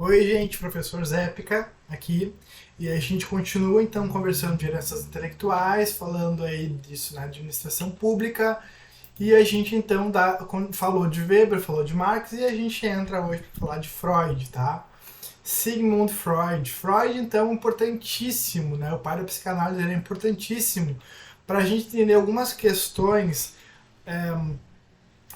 Oi, gente, professor Zépica aqui. E a gente continua então conversando de heranças intelectuais, falando aí disso na administração pública. E a gente então falou de Weber, falou de Marx e a gente entra hoje para falar de Freud, tá? Sigmund Freud. Freud, então, importantíssimo, né? O pai da psicanálise ele é importantíssimo para a gente entender algumas questões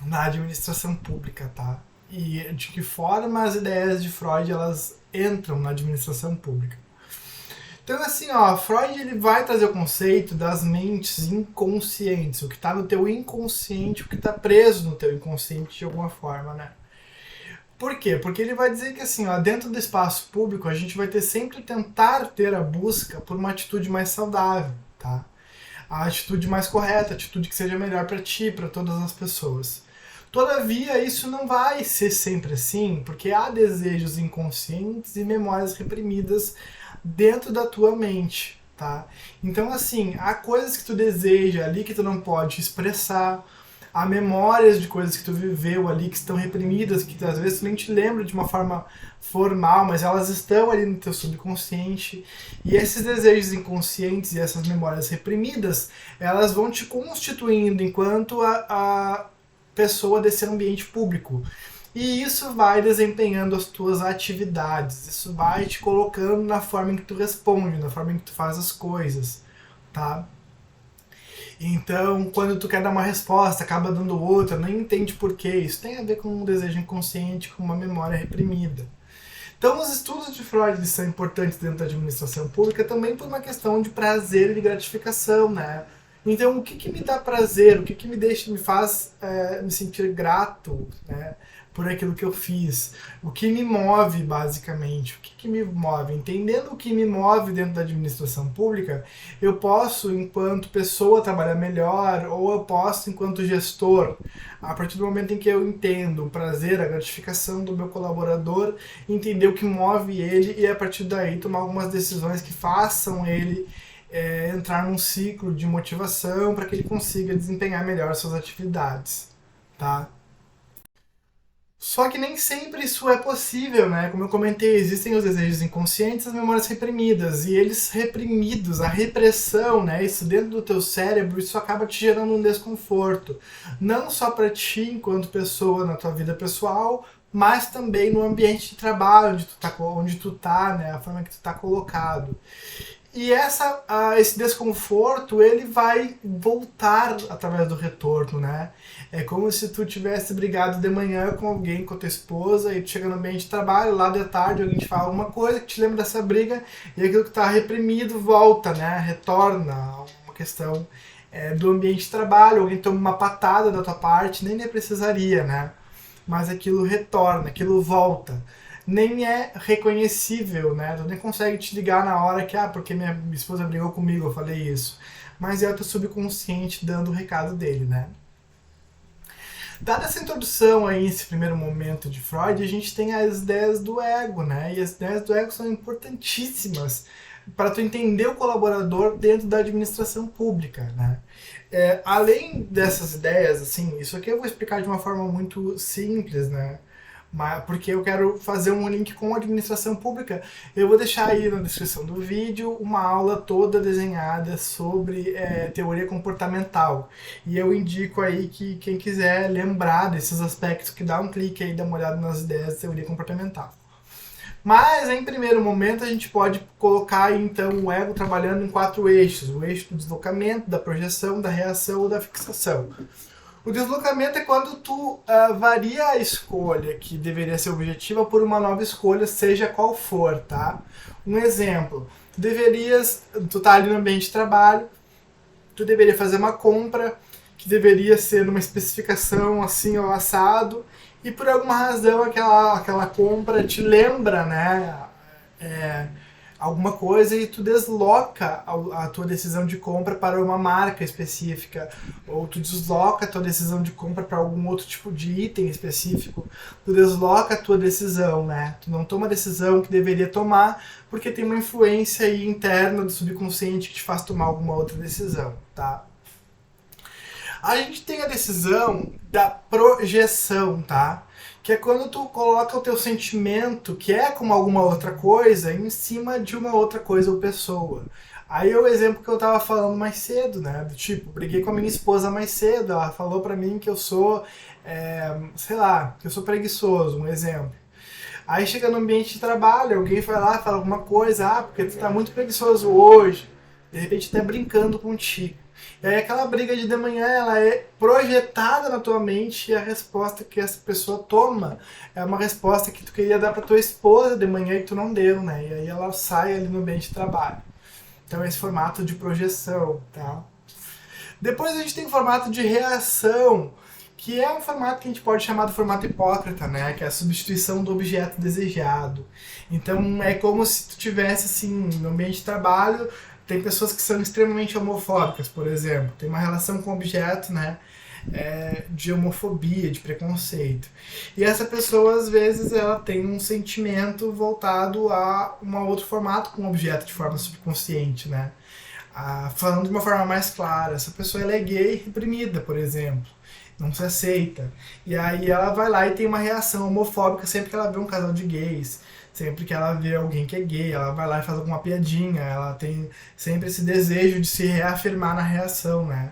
na administração pública, tá? E de que forma as ideias de Freud elas entram na administração pública. Então, assim, ó, Freud ele vai trazer o conceito das mentes inconscientes, o que está no teu inconsciente, o que está preso no teu inconsciente de alguma forma, né? Por quê? Porque ele vai dizer que, assim, ó, dentro do espaço público, a gente vai ter sempre tentar ter a busca por uma atitude mais saudável, tá? A atitude mais correta, a atitude que seja melhor para ti, para todas as pessoas. Todavia, isso não vai ser sempre assim, porque há desejos inconscientes e memórias reprimidas dentro da tua mente, tá? Então, assim, há coisas que tu deseja ali que tu não pode expressar, há memórias de coisas que tu viveu ali que estão reprimidas, que às vezes tu nem te lembra de uma forma formal, mas elas estão ali no teu subconsciente. E esses desejos inconscientes e essas memórias reprimidas, elas vão te constituindo enquanto a pessoa desse ambiente público. E isso vai desempenhando as tuas atividades, isso vai te colocando na forma em que tu responde, na forma em que tu faz as coisas, tá? Então, quando tu quer dar uma resposta, acaba dando outra, não entende por quê. Isso tem a ver com um desejo inconsciente, com uma memória reprimida. Então, os estudos de Freud são importantes dentro da administração pública também por uma questão de prazer e de gratificação, né? Então, o que, que me dá prazer, o que, que me deixa, me faz me sentir grato, né, por aquilo que eu fiz? O que me move, basicamente? O que, que me move? Entendendo o que me move dentro da administração pública, eu posso, enquanto pessoa, trabalhar melhor, ou eu posso, enquanto gestor, a partir do momento em que eu entendo o prazer, a gratificação do meu colaborador, entender o que move ele e, a partir daí, tomar algumas decisões que façam ele entrar num ciclo de motivação para que ele consiga desempenhar melhor suas atividades, tá? Só que nem sempre isso é possível, né? Como eu comentei, existem os desejos inconscientes e as memórias reprimidas. E eles reprimidos, a repressão, né? Isso dentro do teu cérebro, isso acaba te gerando um desconforto. Não só para ti, enquanto pessoa, na tua vida pessoal, mas também no ambiente de trabalho, onde tu tá, né? A forma que tu tá colocado. E esse desconforto, ele vai voltar através do retorno, né? É como se tu tivesse brigado de manhã com alguém, com a tua esposa, e tu chega no ambiente de trabalho, lá de tarde alguém te fala alguma coisa que te lembra dessa briga, e aquilo que está reprimido volta, né? Retorna, uma questão do ambiente de trabalho, alguém toma uma patada da tua parte, nem precisaria, né? Mas aquilo retorna, aquilo volta. Nem é reconhecível, né? Tu nem consegue te ligar na hora que, porque minha esposa brigou comigo, eu falei isso. Mas é o teu subconsciente dando o recado dele, né? Dada essa introdução aí, esse primeiro momento de Freud, a gente tem as ideias do ego, né? E as ideias do ego são importantíssimas para tu entender o colaborador dentro da administração pública, né? Além dessas ideias, assim, isso aqui eu vou explicar de uma forma muito simples, né? Porque eu quero fazer um link com a administração pública. Eu vou deixar aí na descrição do vídeo uma aula toda desenhada sobre teoria comportamental. E eu indico aí que quem quiser lembrar desses aspectos, que dá um clique aí e dá uma olhada nas ideias de teoria comportamental. Mas, em primeiro momento, a gente pode colocar então o ego trabalhando em 4 eixos. O eixo do deslocamento, da projeção, da reação ou da fixação. O deslocamento é quando tu varia a escolha que deveria ser objetiva por uma nova escolha, seja qual for, tá? Um exemplo, tu tá ali no ambiente de trabalho, tu deveria fazer uma compra que deveria ser numa especificação assim ou assado, e por alguma razão aquela compra te lembra, né? Alguma coisa e tu desloca a tua decisão de compra para uma marca específica, ou tu desloca a tua decisão de compra para algum outro tipo de item específico, tu desloca a tua decisão, né? Tu não toma a decisão que deveria tomar porque tem uma influência aí interna do subconsciente que te faz tomar alguma outra decisão, tá? A gente tem a decisão da projeção, tá? que é quando tu coloca o teu sentimento, que é como alguma outra coisa, em cima de uma outra coisa ou pessoa. Aí é o exemplo que eu tava falando mais cedo, né? Do tipo, briguei com a minha esposa mais cedo, ela falou pra mim que eu sou, sei lá, que eu sou preguiçoso, um exemplo. Aí chega no ambiente de trabalho, alguém vai lá e fala alguma coisa, porque tu tá muito preguiçoso hoje, de repente até brincando contigo. E aí aquela briga de manhã, ela é projetada na tua mente e a resposta que essa pessoa toma é uma resposta que tu queria dar pra tua esposa de manhã e tu não deu, né? E aí ela sai ali no ambiente de trabalho. Então esse formato de projeção, tá? Depois a gente tem o formato de reação, que é um formato que a gente pode chamar de formato hipócrita, né? Que é a substituição do objeto desejado. Então é como se tu tivesse assim, no ambiente de trabalho, tem pessoas que são extremamente homofóbicas, por exemplo. Tem uma relação com o objeto, né? De homofobia, de preconceito. E essa pessoa, às vezes, ela tem um sentimento voltado a um outro formato com o objeto de forma subconsciente, né? Falando de uma forma mais clara, essa pessoa ela é gay reprimida, por exemplo, não se aceita. E aí ela vai lá e tem uma reação homofóbica sempre que ela vê um casal de gays, sempre que ela vê alguém que é gay, ela vai lá e faz alguma piadinha, ela tem sempre esse desejo de se reafirmar na reação, né?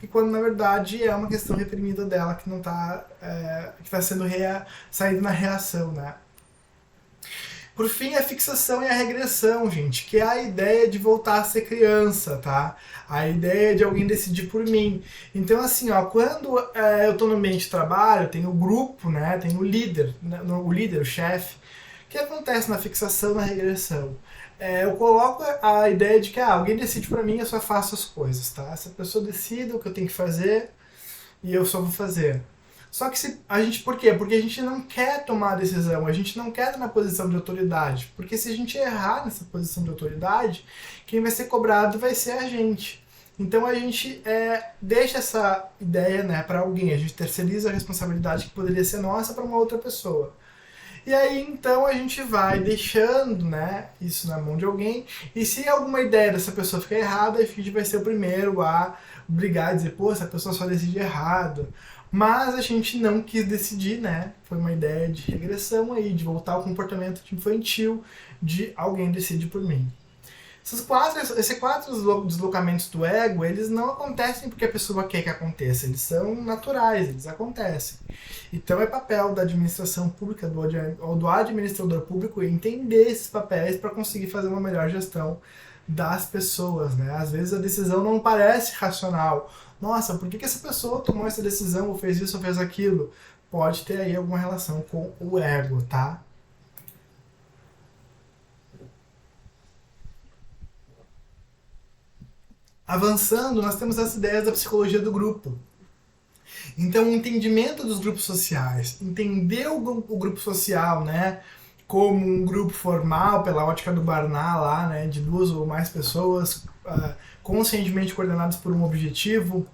E quando na verdade é uma questão reprimida dela que não tá, que está sendo saindo na reação, né? Por fim, a fixação e a regressão, gente, que é a ideia de voltar a ser criança, tá? A ideia de alguém decidir por mim. Então, assim, ó, quando eu tô no ambiente de trabalho, tem o grupo, né? Tem o líder, né, o líder, o chefe. O que acontece na fixação e na regressão? Eu coloco a ideia de que alguém decide por mim, eu só faço as coisas, tá? Essa pessoa decide o que eu tenho que fazer e eu só vou fazer. Só que a gente, por quê? Porque a gente não quer tomar a decisão, a gente não quer estar na posição de autoridade. Porque se a gente errar nessa posição de autoridade, quem vai ser cobrado vai ser a gente. Então a gente deixa essa ideia, né, para alguém, a gente terceiriza a responsabilidade que poderia ser nossa para uma outra pessoa. E aí então a gente vai deixando, né, isso na mão de alguém, e se alguma ideia dessa pessoa ficar errada, a gente vai ser o primeiro a brigar e dizer, pô, essa pessoa só decide errado. Mas a gente não quis decidir, né? Foi uma ideia de regressão aí, de voltar ao comportamento infantil de alguém decide por mim. Esses quatro deslocamentos do ego, eles não acontecem porque a pessoa quer que aconteça, eles são naturais, eles acontecem. Então é papel da administração pública, do administrador público, entender esses papéis para conseguir fazer uma melhor gestão das pessoas, né? Às vezes a decisão não parece racional. Nossa, por que essa pessoa tomou essa decisão, ou fez isso, ou fez aquilo? Pode ter aí alguma relação com o ego, tá? Avançando, nós temos as ideias da psicologia do grupo. Então, o entendimento dos grupos sociais, entender o grupo social, né, como um grupo formal, pela ótica do Barnard lá, né, de duas ou mais pessoas conscientemente coordenadas por um objetivo,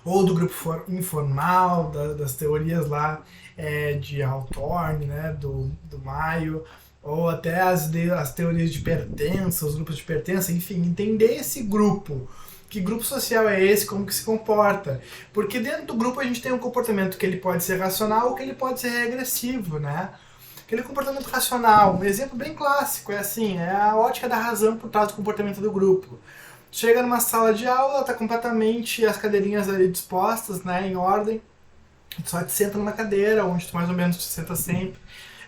ou do grupo informal, das teorias lá de Hawthorne, né, do Maio, ou até as teorias de pertença, os grupos de pertença, enfim, entender esse grupo. Que grupo social é esse, como que se comporta. Porque dentro do grupo a gente tem um comportamento que ele pode ser racional ou que ele pode ser regressivo, né? Aquele comportamento racional, um exemplo bem clássico, é assim, é a ótica da razão por trás do comportamento do grupo. Chega numa sala de aula, tá completamente as cadeirinhas ali dispostas, né, em ordem, só te senta numa cadeira, onde tu mais ou menos te senta sempre.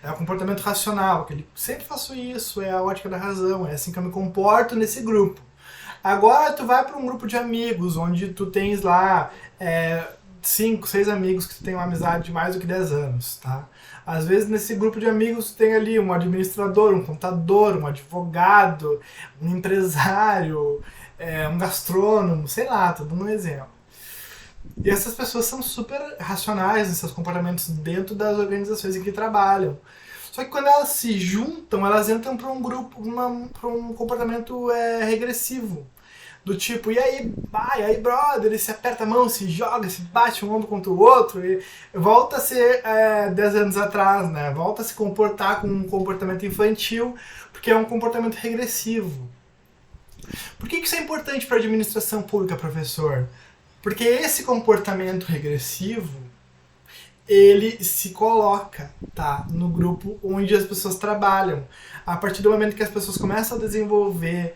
É o comportamento racional, que ele sempre faço isso, é a ótica da razão, é assim que eu me comporto nesse grupo. Agora tu vai para um grupo de amigos, onde tu tens lá 5, 6 amigos que tu tem uma amizade de mais do que 10 anos, tá? Às vezes nesse grupo de amigos tu tem ali um administrador, um contador, um advogado, um empresário, um gastrônomo, sei lá, tô dando um exemplo. E essas pessoas são super racionais em seus comportamentos dentro das organizações em que trabalham. Só que quando elas se juntam, elas entram para um grupo, para um comportamento regressivo. Do tipo, e aí, brother, ele se aperta a mão, se joga, se bate um ombro contra o outro, e volta a ser 10 anos atrás, né? Volta a se comportar com um comportamento infantil, porque é um comportamento regressivo. Por que isso é importante para a administração pública, professor? Porque esse comportamento regressivo, ele se coloca, tá, no grupo onde as pessoas trabalham. A partir do momento que as pessoas começam a desenvolver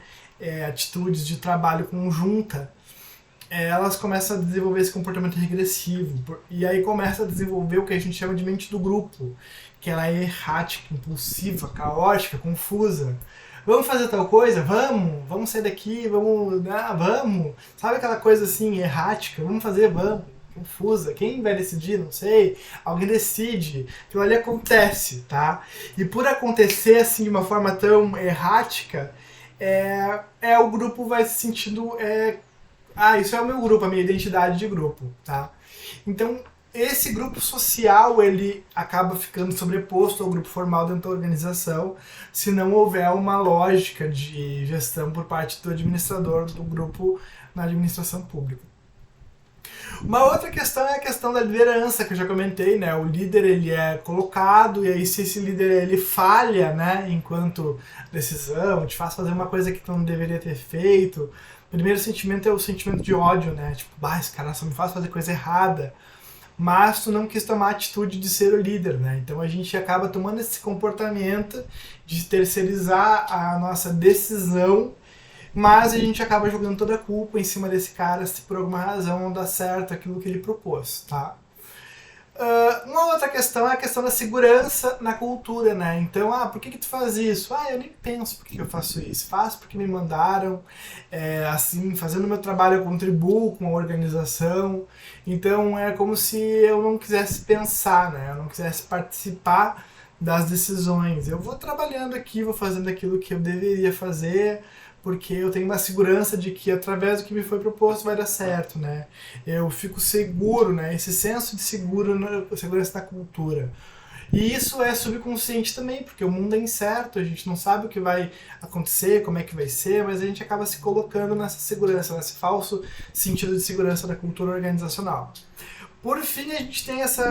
atitudes de trabalho conjunta, elas começam a desenvolver esse comportamento regressivo. E aí começa a desenvolver o que a gente chama de mente do grupo, que ela é errática, impulsiva, caótica, confusa. Vamos fazer tal coisa? Vamos sair daqui, vamos. Sabe aquela coisa assim, errática? Vamos fazer, vamos. Confusa. Quem vai decidir? Não sei. Alguém decide. Aquilo ali acontece, tá? E por acontecer assim de uma forma tão errática, o grupo vai se sentindo. Isso é o meu grupo, a minha identidade de grupo, tá? Então, esse grupo social, ele acaba ficando sobreposto ao grupo formal dentro da organização, se não houver uma lógica de gestão por parte do administrador do grupo na administração pública. Uma outra questão é a questão da liderança, que eu já comentei, né? O líder, ele é colocado, e aí se esse líder, ele falha, né, enquanto decisão, te faz fazer uma coisa que tu não deveria ter feito, o primeiro sentimento é o sentimento de ódio, né? Tipo, esse cara só me faz fazer coisa errada. Mas tu não quis tomar a atitude de ser o líder, né? Então a gente acaba tomando esse comportamento de terceirizar a nossa decisão, mas a gente acaba jogando toda a culpa em cima desse cara se por alguma razão não dá certo aquilo que ele propôs, tá? Uma outra questão é a questão da segurança na cultura, né? Então, por que tu faz isso? Eu nem penso por que eu faço isso. Faço porque me mandaram, assim, fazendo meu trabalho eu contribuo com a organização. Então, é como se eu não quisesse pensar, né? Eu não quisesse participar das decisões. Eu vou trabalhando aqui, vou fazendo aquilo que eu deveria fazer, porque eu tenho uma segurança de que através do que me foi proposto vai dar certo, né? Eu fico seguro, né? Esse senso de segurança da cultura. E isso é subconsciente também, porque o mundo é incerto, a gente não sabe o que vai acontecer, como é que vai ser, mas a gente acaba se colocando nessa segurança, nesse falso sentido de segurança da cultura organizacional. Por fim, a gente tem esse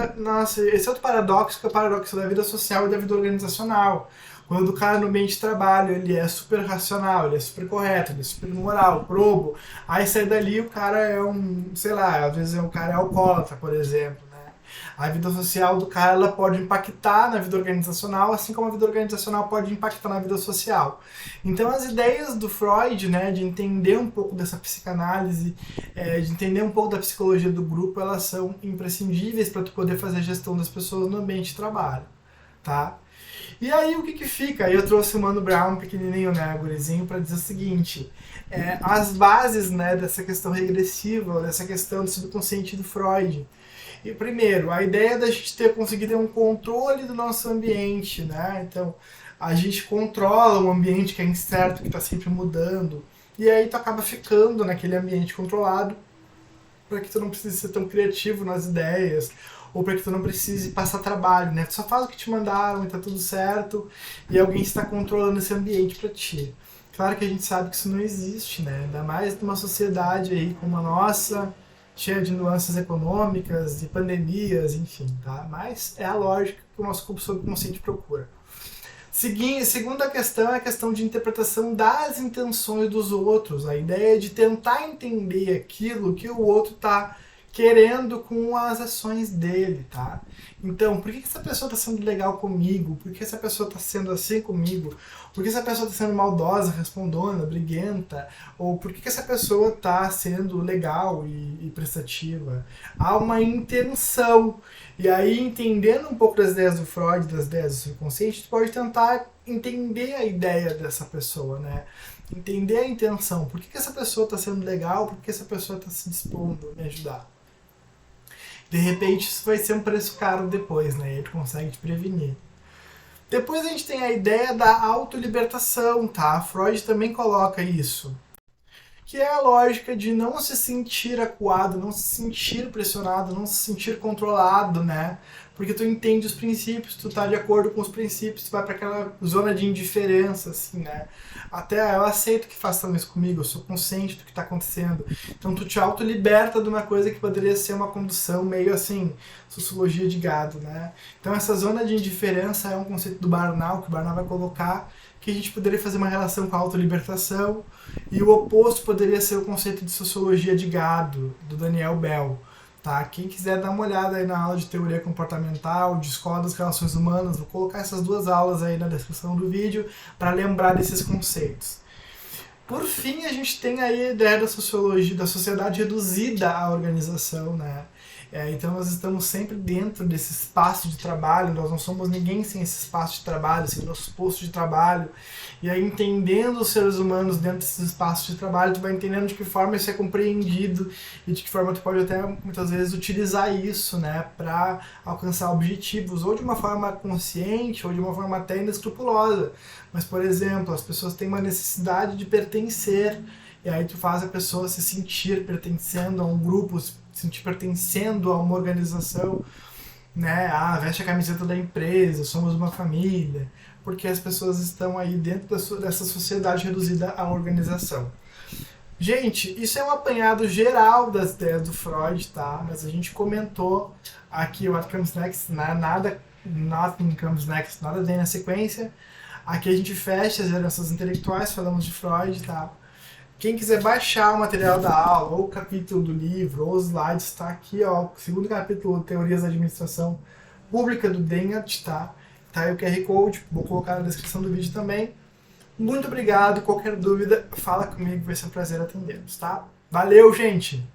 outro paradoxo, que é o paradoxo da vida social e da vida organizacional. Quando o cara no ambiente de trabalho, ele é super racional, ele é super correto, ele é super moral, probo, aí sai dali o cara é às vezes o cara é alcoólatra, por exemplo, né? A vida social do cara, ela pode impactar na vida organizacional, assim como a vida organizacional pode impactar na vida social. Então as ideias do Freud, né, de entender um pouco dessa psicanálise, de entender um pouco da psicologia do grupo, elas são imprescindíveis para tu poder fazer a gestão das pessoas no ambiente de trabalho, tá? E aí o que fica? Aí eu trouxe o Mano Brown, pequenininho, né, gurizinho, para dizer o seguinte, as bases, né, dessa questão regressiva, dessa questão do subconsciente do Freud. E primeiro, a ideia da gente conseguir ter um controle do nosso ambiente, né, então a gente controla um ambiente que é incerto, que está sempre mudando, e aí tu acaba ficando naquele ambiente controlado para que tu não precise ser tão criativo nas ideias, ou para que tu não precise passar trabalho, né? Tu só faz o que te mandaram e tá tudo certo, e alguém está controlando esse ambiente para ti. Claro que a gente sabe que isso não existe, né? Ainda mais numa sociedade aí como a nossa, cheia de nuances econômicas, de pandemias, enfim, tá? Mas é a lógica que o nosso subconsciente procura. Segunda questão é a questão de interpretação das intenções dos outros. A ideia de tentar entender aquilo que o outro está querendo com as ações dele, tá? Então, por que essa pessoa está sendo legal comigo? Por que essa pessoa está sendo assim comigo? Por que essa pessoa está sendo maldosa, respondona, briguenta? Ou por que essa pessoa está sendo legal e prestativa? Há uma intenção. E aí, entendendo um pouco das ideias do Freud, das ideias do subconsciente, tu pode tentar entender a ideia dessa pessoa, né? Entender a intenção. Por que essa pessoa está sendo legal? Por que essa pessoa está se dispondo a me ajudar? De repente isso vai ser um preço caro depois, né? E ele consegue te prevenir. Depois a gente tem a ideia da autolibertação, tá? Freud também coloca isso. Que é a lógica de não se sentir acuado, não se sentir pressionado, não se sentir controlado, né? Porque tu entende os princípios, tu tá de acordo com os princípios, tu vai para aquela zona de indiferença, assim, né? Até eu aceito que façam isso comigo, eu sou consciente do que tá acontecendo. Então tu te autoliberta de uma coisa que poderia ser uma condução meio assim, sociologia de gado, né? Então essa zona de indiferença é um conceito do Barnau, que o Barnau vai colocar, que a gente poderia fazer uma relação com a autolibertação, e o oposto poderia ser o conceito de sociologia de gado, do Daniel Bell, tá? Quem quiser dar uma olhada aí na aula de teoria comportamental, de escola das relações humanas, vou colocar essas duas aulas aí na descrição do vídeo para lembrar desses conceitos. Por fim, a gente tem aí a ideia da sociologia, da sociedade reduzida à organização, né? Então nós estamos sempre dentro desse espaço de trabalho, nós não somos ninguém sem esse espaço de trabalho, sem nosso posto de trabalho. E aí, entendendo os seres humanos dentro desses espaços de trabalho, tu vai entendendo de que forma isso é compreendido e de que forma tu pode até muitas vezes utilizar isso, né, para alcançar objetivos, ou de uma forma consciente, ou de uma forma até inescrupulosa. Mas, por exemplo, as pessoas têm uma necessidade de pertencer, e aí tu faz a pessoa se sentir pertencendo a um grupo, se sentir pertencendo a uma organização, né? Ah, veste a camiseta da empresa, somos uma família, porque as pessoas estão aí dentro dessa sociedade reduzida à organização. Gente, isso é um apanhado geral das ideias do Freud, tá? Mas a gente comentou aqui o What Comes Next, né? Nothing Comes Next, nada vem na sequência. Aqui a gente fecha as heranças intelectuais, falamos de Freud, tá? Quem quiser baixar o material da aula, ou o capítulo do livro, ou os slides, está aqui, ó, o segundo capítulo, Teorias da Administração Pública do Dennert, tá? Tá aí o QR Code, vou colocar na descrição do vídeo também. Muito obrigado, qualquer dúvida, fala comigo, vai ser um prazer atendê-los, tá? Valeu, gente!